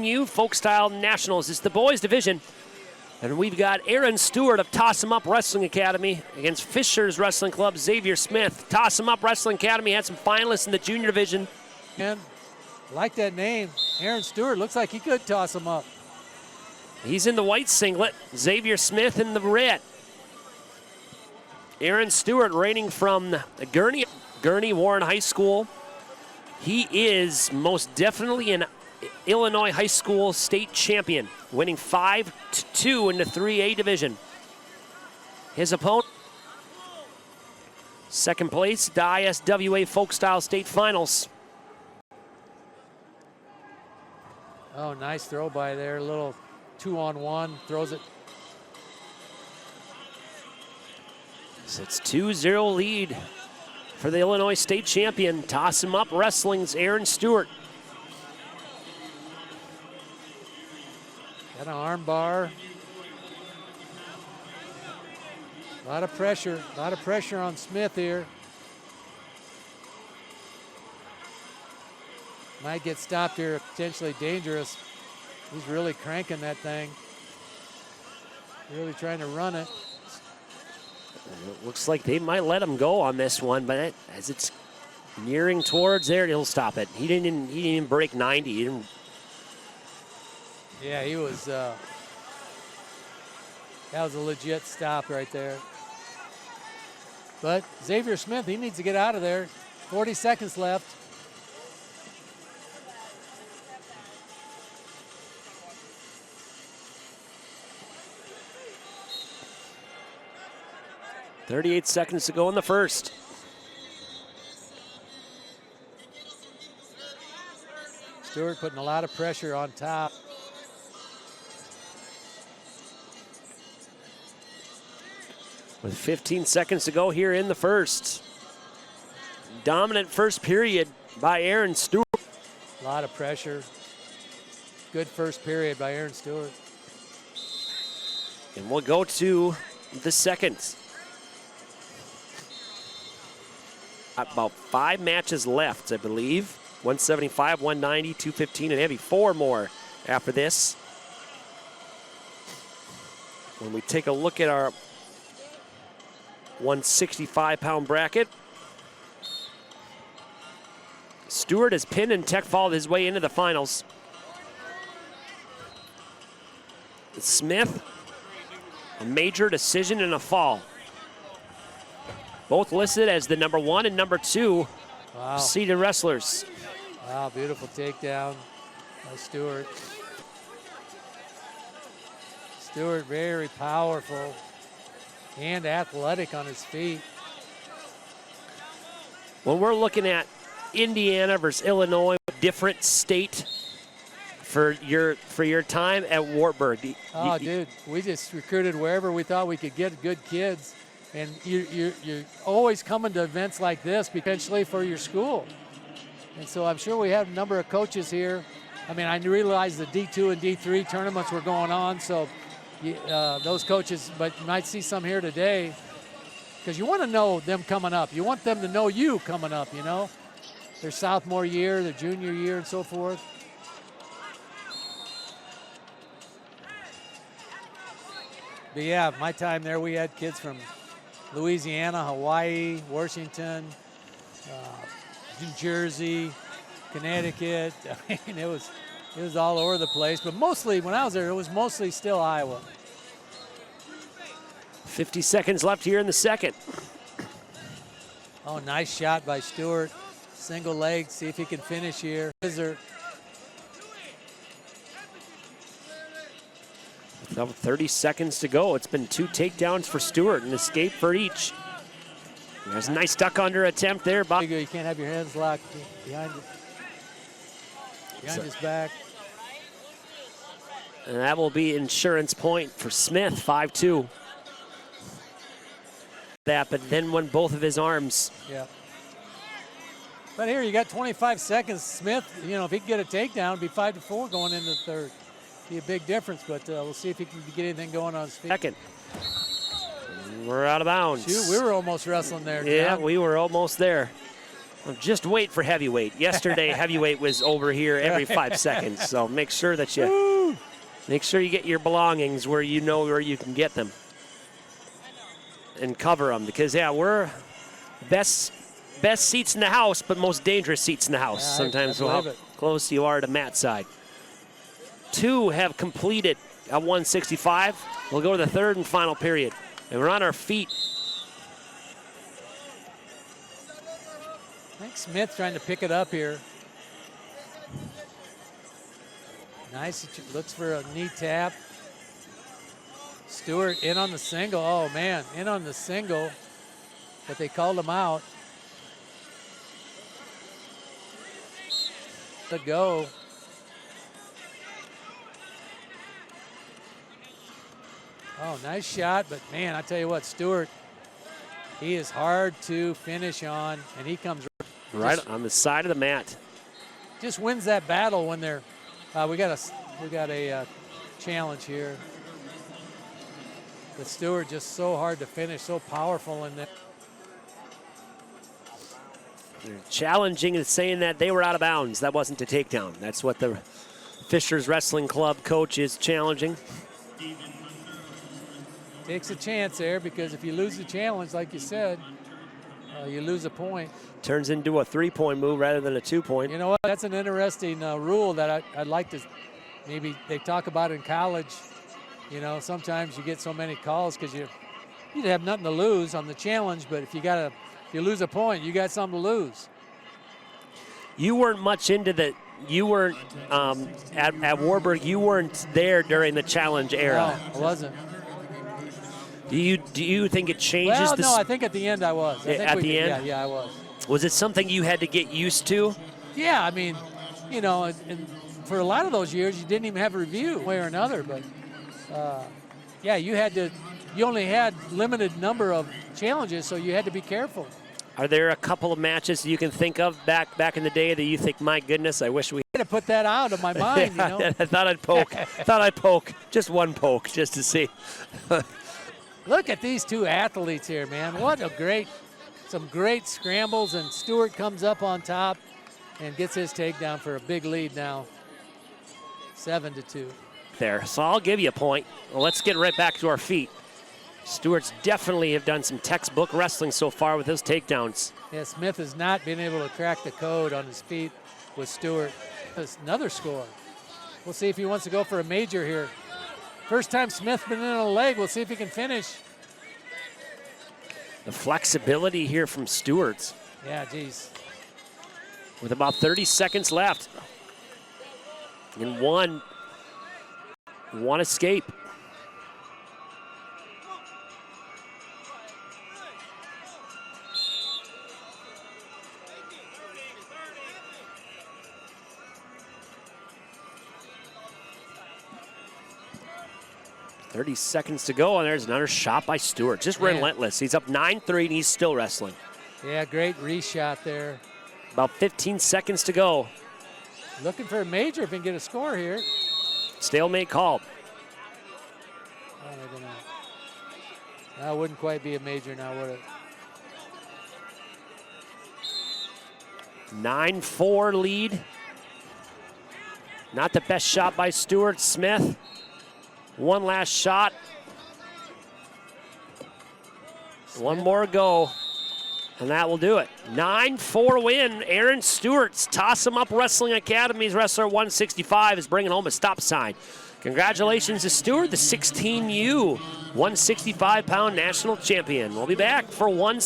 Folkstyle Nationals. It's the boys division. And we've got Aaron Stewart of Toss 'em Up Wrestling Academy against Fisher's Wrestling Club, Xavier Smith. Toss 'em Up Wrestling Academy had some finalists in the junior division. And like that name, Aaron Stewart, looks like he could toss him up. He's in the white singlet, Xavier Smith in the red. Aaron Stewart reigning from Gurney Warren High School. He is most definitely an Illinois high school state champion, winning 5-2 in the 3A division. His opponent, second place, the ISWA Folkstyle State Finals. Oh, nice throw by there. A little 2-on-1, throws it. So it's 2-0 lead for the Illinois state champion. Toss 'em Up Wrestling's Aaron Stewart. Got an arm bar. A lot of pressure on Smith here. Might get stopped here, potentially dangerous. He's really cranking that thing. Really trying to run it. It looks like they might let him go on this one, but as it's nearing towards there, he'll stop it. He didn't even break 90. He didn't. Yeah, he was. That was a legit stop right there. But Xavier Smith, he needs to get out of there. 40 seconds left. .38 seconds to go in the first. Stewart putting a lot of pressure on top. With 15 seconds to go here in the first. Dominant first period by Aaron Stewart. A lot of pressure. Good first period by Aaron Stewart. And we'll go to the second. About 5 matches left, I believe. 175, 190, 215, and maybe 4 more after this. When we take a look at our 165-pound bracket, Stewart has pinned and tech followed his way into the finals. Smith, a major decision and a fall. Both listed as the number 1 and number 2 seeded wrestlers. Wow, beautiful takedown by Stewart. Stewart very powerful and athletic on his feet. When we're looking at Indiana versus Illinois, different state for your time at Wartburg. Oh, dude, we just recruited wherever we thought we could get good kids. And you're always coming to events like this potentially for your school. And so I'm sure we have a number of coaches here. I mean, I realize the D2 and D3 tournaments were going on, so those coaches, but you might see some here today because you want to know them coming up. You want them to know you coming up, you know? Their sophomore year, their junior year, and so forth. But yeah, my time there, we had kids from Louisiana, Hawaii, Washington, New Jersey, Connecticut. I mean, it was all over the place. But mostly, when I was there, it was mostly still Iowa. 50 seconds left here in the second. Oh, nice shot by Stewart. Single leg, see if he can finish here. With 30 seconds to go. It's been 2 takedowns for Stewart, an escape for each. There's a nice duck under attempt there. You can't have your hands locked behind his back. And that will be insurance point for Smith, 5-2. That, but then when both of his arms. Yeah. But here you got 25 seconds. Smith, you know, if he can get a takedown, it'd be 5-4 going into the third. Be a big difference, but we'll see if he can get anything going on his feet. Second. We're out of bounds. Shoot, we were almost wrestling there. Yeah, John. we were almost there. Just wait for heavyweight. Yesterday, heavyweight was over here every 5 seconds. So make sure that you get your belongings where you know where you can get them and cover them. Because yeah, we're best seats in the house, but most dangerous seats in the house. Yeah, Sometimes I how believe it. close you are to Matt's side. 2 have completed at 165. We'll go to the third and final period, and we're on our feet. I think Smith trying to pick it up here. Nice, looks for a knee tap. Stewart in on the single. Oh man, in on the single, but they called him out. To go. Oh, nice shot, but man, I tell you what, Stewart, he is hard to finish on, and he comes right on the side of the mat. Just wins that battle when they're. We got a challenge here. But Stewart just so hard to finish, so powerful in there. They're challenging and saying that they were out of bounds. That wasn't a takedown. That's what the Fishers Wrestling Club coach is challenging. Takes a chance there, because if you lose the challenge, like you said, you lose a point. Turns into a 3-point move rather than a 2-point. You know what? That's an interesting rule that I'd like to, maybe they talk about in college. You know, sometimes you get so many calls because you'd have nothing to lose on the challenge, but if you lose a point, you got something to lose. You weren't much into the. You weren't at Warburg. You weren't there during the challenge era. No, I wasn't. Do you think it changes? Well, no, I think at the end I was. At the end? Yeah, I was. Was it something you had to get used to? Yeah, I mean, you know, and for a lot of those years, you didn't even have a review, one way or another. But yeah, you only had limited number of challenges, so you had to be careful. Are there a couple of matches you can think of back in the day that you think, my goodness, I wish we had to put that out of my mind, you know? I thought I'd poke, just one poke, just to see. Look at these two athletes here, man. What some great scrambles, and Stewart comes up on top and gets his takedown for a big lead now, 7-2. There, so I'll give you a point. Well, let's get right back to our feet. Stewart's definitely have done some textbook wrestling so far with his takedowns. Yeah, Smith has not been able to crack the code on his feet with Stewart. That's another score. We'll see if he wants to go for a major here. First time Smith been in a leg. We'll see if he can finish. The flexibility here from Stewart. Yeah, geez. With about 30 seconds left. And one escape. .30 seconds to go, and there's another shot by Stewart. Just relentless. He's up 9-3, and he's still wrestling. Yeah, great reshot there. About 15 seconds to go. Looking for a major if he can get a score here. Stalemate called. Oh, that wouldn't quite be a major now, would it? 9-4 lead. Not the best shot by Stewart. Smith. One last shot. Smith. One more go, and that will do it. 9-4 win. Aaron Stewart's Toss 'em Up Wrestling Academy's wrestler 165 is bringing home a stop sign. Congratulations to Stewart, the 16U 165-pound national champion. We'll be back for one.